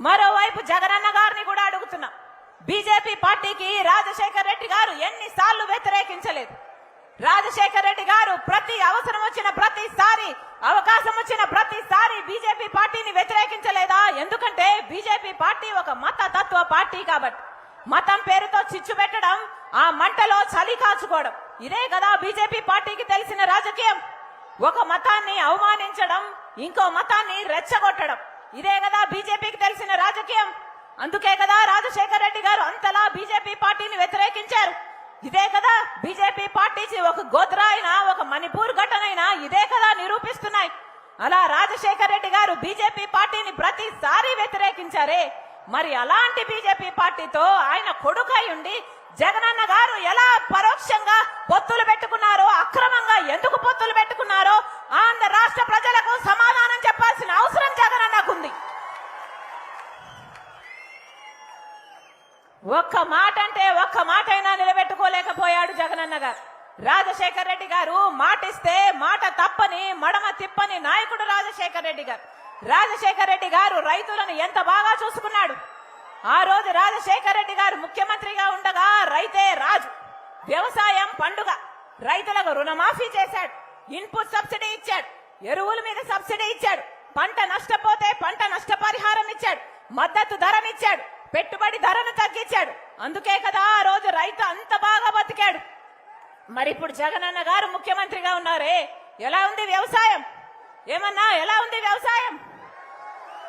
మరోవైపు జగనన్న గారిని కూడా అడుగుతున్నా, బీజేపీ పార్టీకి రాజశేఖర్ రెడ్డి గారు ఎన్నిసార్లు వ్యతిరేకించలేదు? రాజశేఖర్ రెడ్డి గారు ప్రతి అవసరం వచ్చిన ప్రతిసారి, అవకాశం వచ్చిన ప్రతిసారి బీజేపీ పార్టీని వ్యతిరేకించలేదా? ఎందుకంటే బీజేపీ పార్టీ ఒక మత తత్వ పార్టీ కాబట్టి. మతం పేరుతో చిచ్చు పెట్టడం, ఆ మంటలో చలి కాచుకోవడం, ఇదే కదా బీజేపీ పార్టీకి తెలిసిన రాజకీయం. ఒక మతాన్ని అవమానించడం, ఇంకో మతాన్ని రెచ్చగొట్టడం, ఇదే కదా బీజేపీకి తెలిసిన రాజకీయం. అందుకే కదా రాజశేఖర్ రెడ్డి గారు అంతలా బీజేపీ పార్టీని వ్యతిరేకించారు. ఇదే కదా బీజేపీ పార్టీ ఒక గోత్రా అయినా, ఒక మణిపూర్ ఘటనైనా ఇదే కదా నిరూపిస్తున్నాయి. అలా రాజశేఖర్ రెడ్డి గారు బీజేపీ పార్టీని ప్రతిసారి వ్యతిరేకించారే, మరి అలాంటి బీజేపీ పార్టీతో ఆయన కొడుకై ఉండి జగనన్న గారు ఎలా పరోక్షంగా పొత్తులు పెట్టుకున్నారో, అక్రమంగా ఎందుకు పొత్తులు పెట్టుకున్నారో ఆంధ్ర రాష్ట్ర ప్రజలకు సమాధానం చెప్పాల్సిన అవసరం జగనన్నకుంది. ఒక్క మాట అంటే ఒక్క మాట అయినా నిలబెట్టుకోలేకపోయాడు జగనన్న గారు. రాజశేఖర్ రెడ్డి గారు మాటిస్తే మాట తప్పని, మడమ తిప్పని నాయకుడు రాజశేఖర్ రెడ్డి గారు. రాజశేఖర్ రెడ్డి గారు రైతులను ఎంత బాగా చూసుకున్నాడు. ఆ రోజు రాజశేఖర్ రెడ్డి గారు ముఖ్యమంత్రిగా ఉండగా రైతే రాజు, వ్యవసాయం పండుగ, రైతులకు రుణమాఫీ చేశాడు, ఇన్పుట్ సబ్సిడీ ఇచ్చాడు, ఎరువుల మీద సబ్సిడీ ఇచ్చాడు, పంట నష్టపోతే పంట నష్టపరిహారం ఇచ్చాడు, మద్దతు ధరనిచ్చాడు, పెట్టుబడి ధరను తగ్గించాడు. అందుకే కదా ఆ రోజు రైతు అంత బాగా బతికాడు. మరి ఇప్పుడు జగనన్న గారు ముఖ్యమంత్రిగా ఉన్నారే, ఎలా ఉంది వ్యవసాయం? ఏమన్నా ఎలా ఉంది వ్యవసాయం?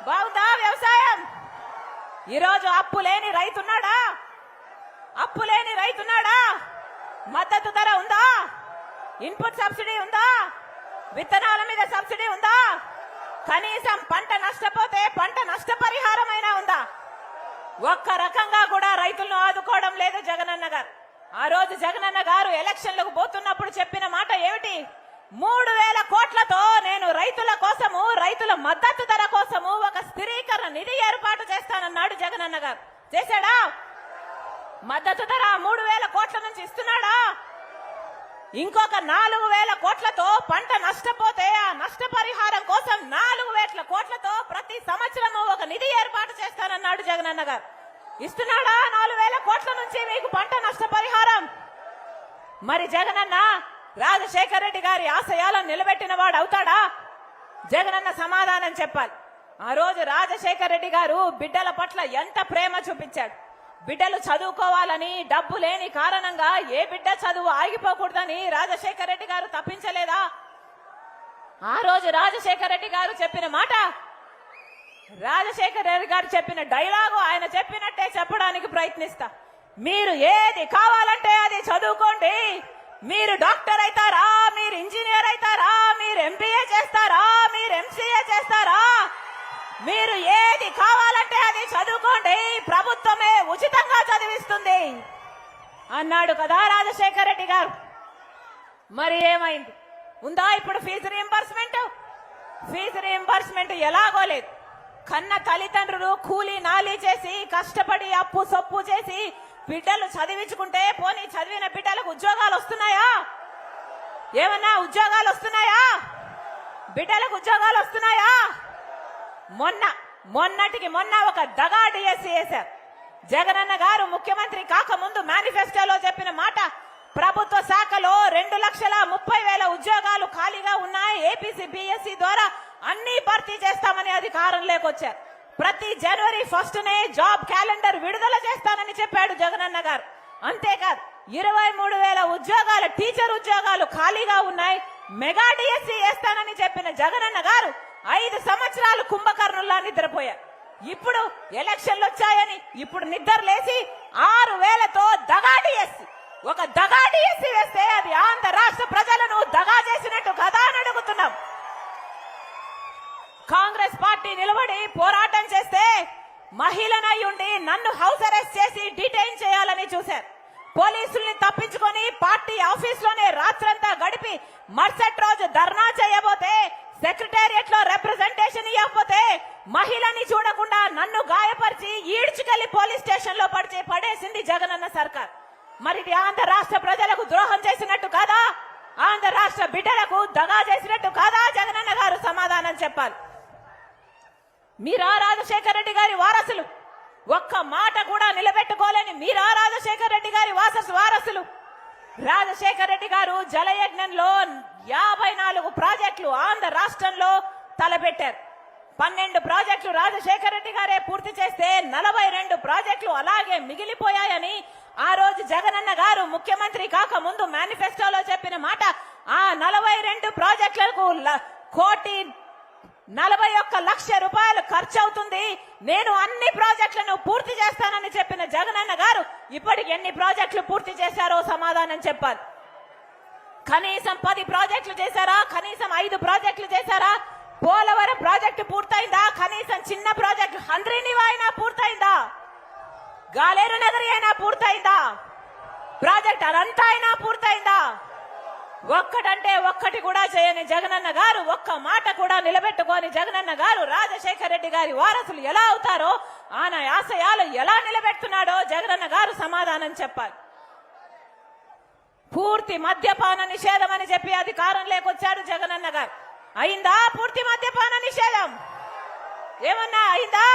బాగుందా వ్యవసాయం? ఈరోజు అప్పు లేని రైతున్నాడా? అప్పు లేని రైతున్నాడా? మద్దతు ధర ఉందా? ఇన్పుట్ సబ్సిడీ ఉందా? విత్తనాల మీద సబ్సిడీ ఉందా? కనీసం పంట నష్టపోతే పంట నష్టపరిహారం అయినా ఉందా? ఒక్క రకంగా కూడా రైతులను ఆదుకోవడం లేదు జగనన్న గారు. ఆ రోజు జగనన్న గారు ఎలక్షన్లకు పోతున్నప్పుడు చెప్పిన మాట ఏమిటి? 3,000 కోట్లతో నేను రైతుల కోసము, రైతుల మద్దతు ధర కోసము ఒక స్థిరీకరణ నిధి ఏర్పాటు చేస్తానన్నాడు జగనన్న గారు. చేశాడా? మద్దతు ధర 3,000 కోట్ల నుంచి ఇస్తున్నాడా? ఇంకొక 4,000 కోట్లతో పంట నష్టపోతే ఆ నష్టపరిహారం కోసం 4,000 కోట్లతో ప్రతి సంవత్సరము ఒక నిధి ఏర్పాటు చేస్తానన్నాడు జగనన్న గారు. ఇస్తున్నాడా 4,000 కోట్ల నుంచి మీకు పంట నష్టపరిహారం? మరి జగనన్న రాజశేఖర్ రెడ్డి గారి ఆశయాలను నిలబెట్టిన వాడు అవుతాడా? జగనన్న సమాధానం చెప్పాలి. ఆ రోజు రాజశేఖర్ రెడ్డి గారు బిడ్డల పట్ల ఎంత ప్రేమ చూపించాడు. బిడ్డలు చదువుకోవాలని, డబ్బు లేని కారణంగా ఏ బిడ్డ చదువు ఆగిపోకూడదని రాజశేఖర్ రెడ్డి గారు తప్పించలేదా? ఆ రోజు రాజశేఖర్ రెడ్డి గారు చెప్పిన మాట, రాజశేఖర్ రెడ్డి గారు చెప్పిన డైలాగు ఆయన చెప్పినట్టే చెప్పడానికి ప్రయత్నిస్తా. మీరు ఏది కావాలంటే అది చదువుకోండి. మీరు డాక్టర్ అవుతారా, మీరు ఇంజనీర్ అవుతారా, మీరు ఎంబీఏ చేస్తారా, మీరు ఎంసీఏ చేస్తారా, మీరు ఏది కావాలంటే అది చదువుకోండి, ప్రభుత్వమే ఉచితంగా చదివిస్తుంది అన్నాడు కదా రాజశేఖర్ రెడ్డి గారు. మరి ఏమైంది? ఉందా ఇప్పుడు ఫీజు రీయింబర్స్మెంట్? ఫీజు రీయింబర్స్మెంట్ ఎలాగో లేదు. కన్న తల్లిదండ్రులు కూలీ నాలీ చేసి కష్టపడి అప్పు సొప్పు చేసి బిడ్డలు చదివించుకుంటే పోనీ చదివిన బిడ్డలకు ఉద్యోగాలు వస్తున్నాయా? ఏమన్నా ఉద్యోగాలు వస్తున్నాయా? బిడ్డలకు ఉద్యోగాలు వస్తున్నాయా? మొన్నటికి మొన్న ఒక దగా డిఎస్సీ వేశారు. జగనన్న గారు ముఖ్యమంత్రి కాకముందు మేనిఫెస్టోలో చెప్పిన మాట, ప్రభుత్వ శాఖలో 2,30,000 ఉద్యోగాలు ఖాళీగా ఉన్నాయి, ఏపీసీ బిఎస్సీ ద్వారా అన్ని భర్తీ చేస్తామని అధికారంలోకి వచ్చారు. ప్రతి జనవరి 1నే జాబ్ క్యాలెండర్ విడుదల చేస్తానని చెప్పాడు జగనన్న గారు. అంతేకాదు 23,000 ఉద్యోగాలు, టీచర్ ఉద్యోగాలు ఖాళీగా ఉన్నాయి, మెగా డిఎస్సీ వేస్తానని చెప్పిన జగనన్న గారు 5 సంవత్సరాలు కుంభకర్ణుల్లా నిద్రపోయారు. ఇప్పుడు ఎలక్షన్లు వచ్చాయని ఇప్పుడు నిద్ర లేసి 6,000తో దగా డిఎస్సీ, ఒక దగా డిఎస్సీ వేస్తే అది ఆంధ్ర రాష్ట్ర ప్రజలను దగా చేసినట్టు కదా అని అడుగుతున్నాం. కాంగ్రెస్ పార్టీ నిలబడి పోరాటం చేస్తే మహిళనై ఉండి నన్ను హౌస్ అరెస్ట్ చేసి డిటైన్ చేయాలని చూశారు. పోలీసుల్ని తప్పించుకొని పార్టీ ఆఫీసులోనే రాత్రంతా గడిపి మరుసటి రోజు ధర్నా చేయబోతే, సెక్రటేరియట్ లో రిప్రజెంటేషన్ ఇవ్వకపోతే మహిళని చూడకుండా నన్ను గాయపరిచి ఈడ్చుకెళ్లి పోలీస్ స్టేషన్ లో పడేసింది జగనన్న సర్కార్. మరి ఆంధ్ర రాష్ట్ర ప్రజలకు ద్రోహం చేసినట్టు కాదా? ఆంధ్ర రాష్ట్ర బిడ్డలకు దగా చేసినట్టు కాదా? జగనన్న గారు సమాధానం చెప్పాలి. మీరా రాజశేఖర రెడ్డి గారి వారసులు. ఒక్క మాట కూడా నిలబెట్టుకోలేని మీరా రాజశేఖర రెడ్డి గారి వారసులు. రాజశేఖర రెడ్డి గారు జలయజ్ఞంలో 54 ప్రాజెక్టులు ఆంధ్ర రాష్ట్రంలో తలపెట్టారు. 12 ప్రాజెక్టులు రాజశేఖర రెడ్డి గారే పూర్తి చేస్తే 42 ప్రాజెక్టులు అలాగే మిగిలిపోయాయని ఆ రోజు జగనన్న గారు ముఖ్యమంత్రి కాక ముందు మేనిఫెస్టోలో చెప్పిన మాట. ఆ 42 ప్రాజెక్టులకు 1,41,00,000 రూపాయలు ఖర్చు అవుతుంది, నేను అన్ని ప్రాజెక్టులను పూర్తి చేస్తానని చెప్పిన జగనన్న గారు ఇప్పటికి ఎన్ని ప్రాజెక్టులు పూర్తి చేశారో సమాధానం చెప్పాలి. కనీసం 10 ప్రాజెక్టులు చేశారా? కనీసం 5 ప్రాజెక్టులు చేశారా? పోలవరం ప్రాజెక్టు పూర్తయిందా? కనీసం చిన్న ప్రాజెక్టు హంద్రీనివా అయినా పూర్తయిందా? గాలేరు నగరి అయినా పూర్తయిందా? ప్రాజెక్ట్ అనంతా అయినా పూర్తయిందా? ఒక్కటంటే ఒక్కటి కూడా చేయని జగనన్న గారు, ఒక్క మాట కూడా నిలబెట్టుకోని జగనన్న గారు రాజశేఖర రెడ్డి గారి వారసులు ఎలా అవుతారో, ఆయన ఆశయాలు ఎలా నిలబెడుతున్నాడో జగనన్న గారు సమాధానం చెప్పాలి. పూర్తి మద్యపాన నిషేధం అని చెప్పి అధికారంలోకి వచ్చారు జగనన్న గారు. అయిందా పూర్తి మద్యపాన నిషేధం? ఏమన్నా అయిందా?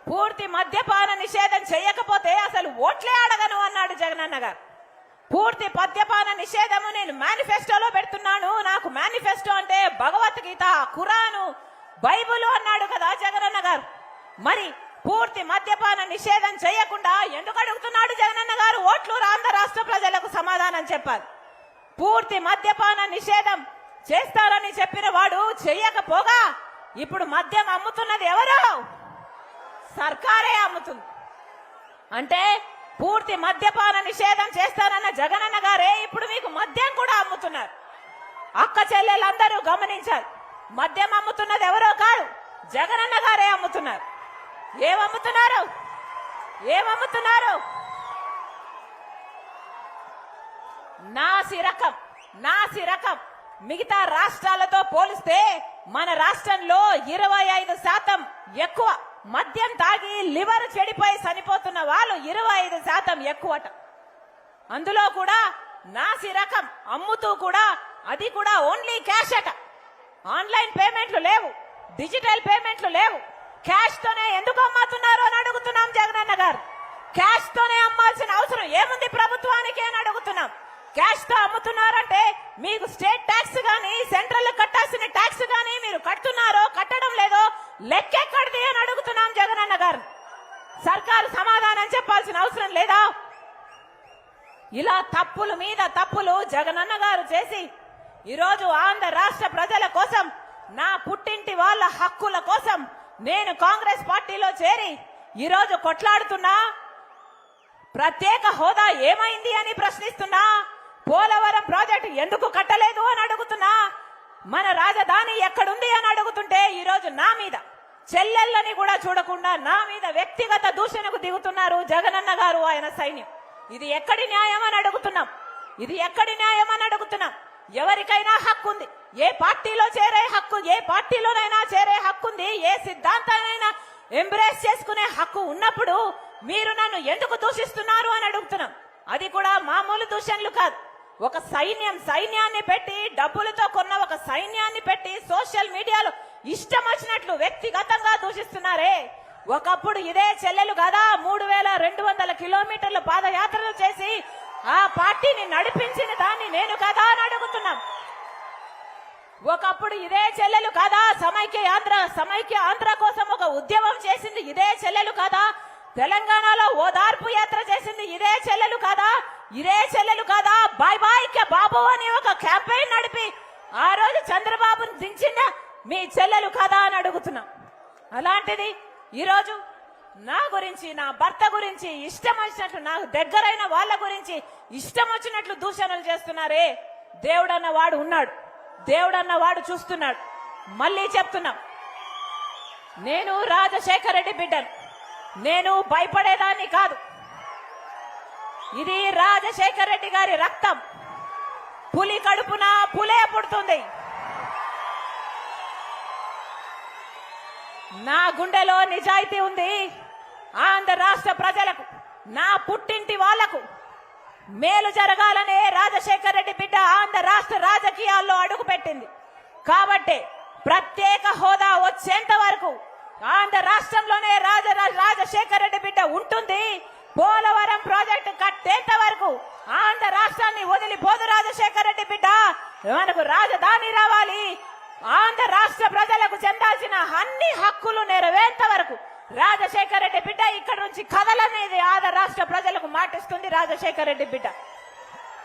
పూర్తి మద్యపాన నిషేధం చేయకపోతే అసలు ఓట్లే అడగను అన్నాడు జగనన్న గారు. పూర్తి మద్యపాన నిషేధము నేను మేనిఫెస్టోలో పెడుతున్నాను, నాకు మేనిఫెస్టో అంటే భగవద్గీత, ఖురాను, బైబుల్ అన్నాడు కదా జగనన్న గారు. మరి పూర్తి మద్యపాన నిషేధం చేయకుండా ఎందుకు అడుగుతున్నాడు జగనన్న గారు ఓట్లు? ఆంధ్ర రాష్ట్ర ప్రజలకు సమాధానం చెప్పాలి. పూర్తి మద్యపాన నిషేధం చేస్తారని చెప్పిన వాడు చెయ్యకపోగా ఇప్పుడు మద్యం అమ్ముతున్నది ఎవరు? సర్కారే అమ్ముతుంది. అంటే పూర్తి మద్యపాన నిషేధం చేస్తారన్న జగనన్న గారే ఇప్పుడు మీకు మద్యం కూడా అమ్ముతున్నారు. అక్క చెల్లెలందరూ గమనించాలి, మద్యం అమ్ముతున్నది ఎవరో కాదు, జగనన్న గారే అమ్ముతున్నారు. ఏమమ్ముతున్నారు? నాసి రకం. మిగతా రాష్ట్రాలతో పోలిస్తే మన రాష్ట్రంలో 25% ఎక్కువ మద్యం తాగి లివర్ చెడిపోయి చనిపోతున్న వాళ్ళు 25% ఎక్కువట. అందులో కూడా నాసి రకం అమ్ముతూ కూడా అది కూడా ఓన్లీ క్యాష్ అట. ఆన్లైన్ పేమెంట్లు లేవు, డిజిటల్ పేమెంట్లు లేవు. క్యాష్ తోనే ఎందుకు అమ్ముతున్నారు అని అడుగుతున్నాం జగనన్న గారు. క్యాష్ తోనే అమ్మాల్సిన అవసరం ఏముంది ప్రభుత్వానికి అని అడుగుతున్నాం. క్యాష్ తో అమ్ముతున్నారంటే మీకు స్టేట్ ట్యాక్స్ గానీ సెంట్రల్ కట్టాల్సిన ట్యాక్స్ గానీ మీరు కడుతున్నారో కట్టడం లేదో లెక్కెక్కడిది అని అడుగుతున్నాం జగనన్న గారు. సర్కారు సమాధానం చెప్పాల్సిన అవసరం లేదా? ఇలా తప్పుల మీద తప్పులు జగనన్న గారు చేసి ఈరోజు ఆంధ్ర రాష్ట్ర ప్రజల కోసం, నా పుట్టింటి వాళ్ళ హక్కుల కోసం నేను కాంగ్రెస్ పార్టీలో చేరి ఈరోజు కొట్లాడుతున్నా. ప్రత్యేక హోదా ఏమైంది అని ప్రశ్నిస్తున్నా. పోలవరం ప్రాజెక్టు ఎందుకు కట్టలేదు అని అడుగుతున్నా. మన రాజధాని ఎక్కడుంది అని అడుగుతుంటే ఈరోజు నా మీద చెల్లెళ్ళని కూడా చూడకుండా నా మీద వ్యక్తిగత దూషణకు దిగుతున్నారు జగనన్న గారు, ఆయన సైన్యం. ఇది ఎక్కడి న్యాయం అని అడుగుతున్నాం. ఎవరికైనా హక్కు ఉంది, ఏ పార్టీలో చేరే హక్కు, ఏ పార్టీలోనైనా చేరే హక్కు ఉంది, ఏ సిద్ధాంతానైనా ఎంబ్రేస్ చేసుకునే హక్కు ఉన్నప్పుడు మీరు నన్ను ఎందుకు దూషిస్తున్నారు అని అడుగుతున్నాం. అది కూడా మామూలు దూషణలు కాదు. ఒక సైన్యాన్ని పెట్టి, డబ్బులతో కొన్న ఒక సైన్యాన్ని పెట్టి సోషల్ మీడియాలో ఇష్టం వచ్చినట్లు వ్యక్తిగతంగా దూషిస్తున్నారే. ఒకప్పుడు ఇదే చెల్లెలు కదా 3200 కిలోమీటర్లు పాదయాత్రలు చేసి ఆ పార్టీని నడిపించిన దాన్ని నేను కదా అని అడుగుతున్నాం. ఒకప్పుడు ఇదే చెల్లెలు కదా సమైక్య ఆంధ్ర కోసం ఒక ఉద్యమం చేసింది ఇదే చెల్లెలు కదా, తెలంగాణలో ఓదార్పు యాత్ర చేసింది ఇదే చెల్లెలు కదా, బాయ్ బాయ్ కే బాబు అని ఒక క్యాంపెయిన్ నడిపి ఆ రోజు చంద్రబాబును దించిన మీ చెల్లెలు కదా అని అడుగుతున్నాం. అలాంటిది ఈరోజు నా గురించి, నా భర్త గురించి ఇష్టం వచ్చినట్లు, నాకు దగ్గరైన వాళ్ళ గురించి ఇష్టం వచ్చినట్లు దూషణలు చేస్తున్నారే. దేవుడన్న వాడు ఉన్నాడు, దేవుడన్న వాడు చూస్తున్నాడు. మళ్ళీ చెప్తున్నాం, నేను రాజశేఖర రెడ్డి బిడ్డను, నేను భయపడేదాన్ని కాదు. ఇది రాజశేఖర రెడ్డి గారి రక్తం. పులి కడుపున పులే పుడుతుంది. నా గుండెలో నిజాయితీ ఉంది. ఆంధ్ర రాష్ట్ర ప్రజలకు, నా పుట్టింటి వాళ్లకు మేలు జరగాలనే రాజశేఖర రెడ్డి బిడ్డ ఆంధ్ర రాష్ట్ర రాజకీయాల్లో అడుగుపెట్టింది. కాబట్టి ప్రత్యేక హోదా వచ్చేంత వరకు ఆంధ్ర రాష్ట్రంలోనే రాజశేఖర రెడ్డి బిడ్డ ఉంటుంది. పోలవరం ప్రాజెక్టు కట్టేంత వరకు ఆంధ్ర రాష్ట్రాన్ని వదిలిపోదు రాజశేఖర రెడ్డి బిడ్డ. మనకు రాజధాని రావాలి. ఆంధ్ర రాష్ట్ర ప్రజలకు చెందాల్సిన అన్ని హక్కులు నెరవేర్త వరకు రాజశేఖర రెడ్డి బిడ్డ ఇక్కడ నుంచి కదలనేది ఆంధ్ర రాష్ట్ర ప్రజలకు మాటిస్తుంది రాజశేఖర రెడ్డి బిడ్డ.